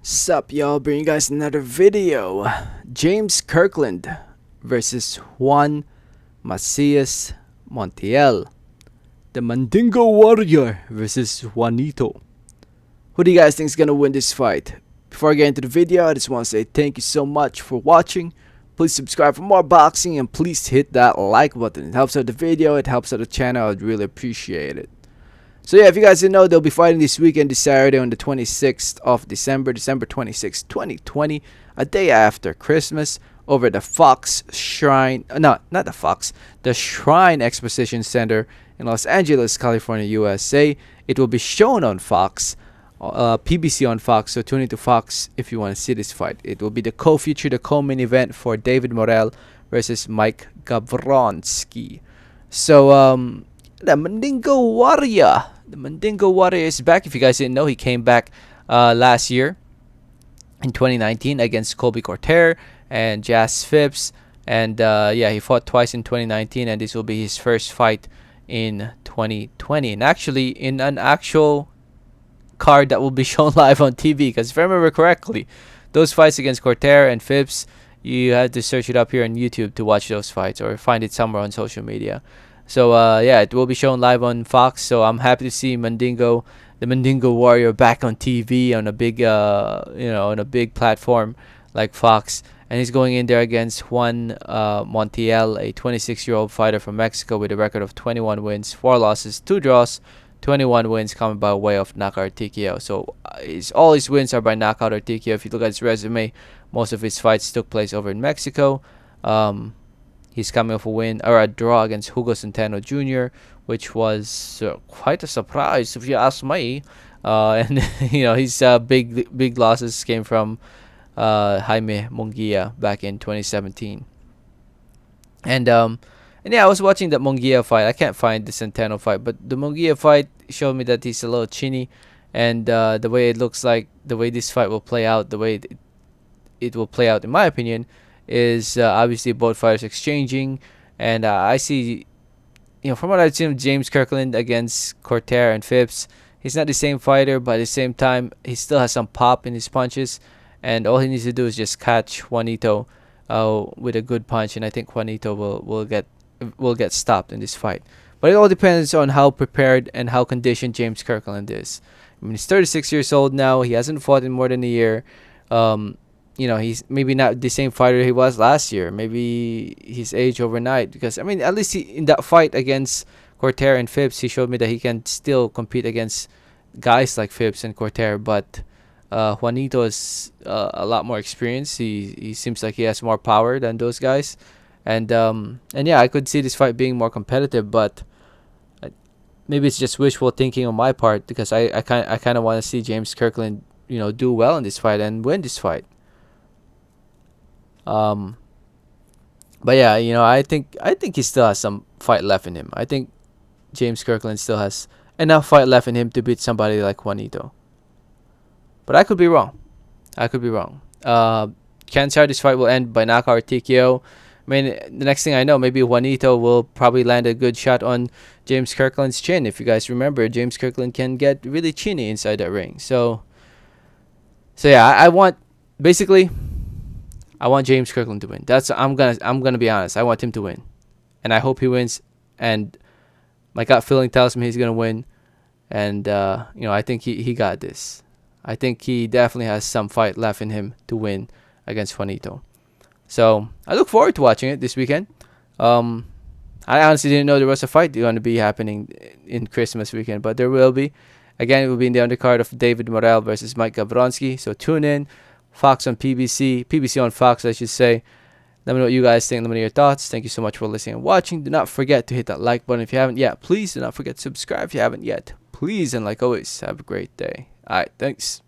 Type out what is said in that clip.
Sup y'all, bring you guys another video. James Kirkland versus Juan Macias Montiel. The Mandingo Warrior versus Juanito. Who do you guys think is gonna win this fight? Before I get into the video, I just want to say thank you so much for watching. Please subscribe for more boxing and please hit that like button. It helps out the video, it helps out the channel, I'd really appreciate it. So yeah, if you guys didn't know, they'll be fighting this weekend, this Saturday on the 26th of December, December 26th, 2020, a day after Christmas, over the Fox Shrine, no, not the Fox, the Shrine Exposition Center in Los Angeles, California, USA. It will be shown on Fox, PBC on Fox, so tune into Fox if you want to see this fight. It will be the co-feature, the co-main event for David Morrell versus Mike Gavronski. So, the Mandingo Warrior. The Mandingo Warrior is back. If you guys didn't know, he came back last year in 2019 against Colby Corter and Jazz Phipps. And yeah, he fought twice in 2019, and this will be his first fight in 2020. And actually, in an actual card that will be shown live on TV. Because if I remember correctly, those fights against Corter and Phipps, you had to search it up here on YouTube to watch those fights or find it somewhere on social media. So yeah, it will be shown live on Fox. So I'm happy to see Mandingo, the Mandingo Warrior, back on TV on a big, on a big platform like Fox, and he's going in there against Juan Montiel, a 26-year-old fighter from Mexico with a record of 21 wins, 4 losses, 2 draws, 21 wins coming by way of knockout or TKO. So all his wins are by knockout or TKO. If you look at his resume, most of his fights took place over in Mexico. He's coming off a win or a draw against Hugo Centeno Jr., which was quite a surprise if you ask me. And his big losses came from Jaime Munguia back in 2017. And yeah, I was watching that Munguia fight. I can't find the Centeno fight, but the Munguia fight showed me that he's a little chinny, and the way it looks like, the way this fight will play out, the way it will play out, in my opinion, is obviously both fighters exchanging, and I see, from what I've seen, James Kirkland against Corter and Phipps, he's not the same fighter, but at the same time, he still has some pop in his punches, and all he needs to do is just catch Juanito with a good punch, and I think Juanito will get stopped in this fight. But it all depends on how prepared and how conditioned James Kirkland is. I mean, he's 36 years old now. He hasn't fought in more than a year. He's maybe not the same fighter he was last year. Maybe he's aged overnight, because I mean, at least in that fight against Corter and Phipps, he showed me that he can still compete against guys like Phipps and Corter. But Juanito is a lot more experienced. He seems like he has more power than those guys, and yeah, I could see this fight being more competitive. But maybe it's just wishful thinking on my part, because I kind of want to see James Kirkland do well in this fight and win this fight. But yeah, I think he still has some fight left in him. I think James Kirkland still has enough fight left in him to beat somebody like Juanito. But I could be wrong. Chances are this fight will end by knockout or TKO. I mean, the next thing I know, maybe Juanito will probably land a good shot on James Kirkland's chin. If you guys remember, James Kirkland can get really chinny inside that ring. So yeah, I want James Kirkland to win. I'm gonna be honest. I want him to win, and I hope he wins. And my gut feeling tells me he's gonna win. And I think he got this. I think he definitely has some fight left in him to win against Juanito. So I look forward to watching it this weekend. I honestly didn't know there was a fight going to be happening in Christmas weekend, but there will be. Again, it will be in the undercard of David Morrell versus Mike Gavronski. So tune in. Fox on PBC on Fox, I should say. Let me know what you guys think. Let me know your thoughts. Thank you so much for listening and watching. Do not forget to hit that like button if you haven't yet. Please do not forget to subscribe if you haven't yet. Please, and like always, have a great day. All right, thanks.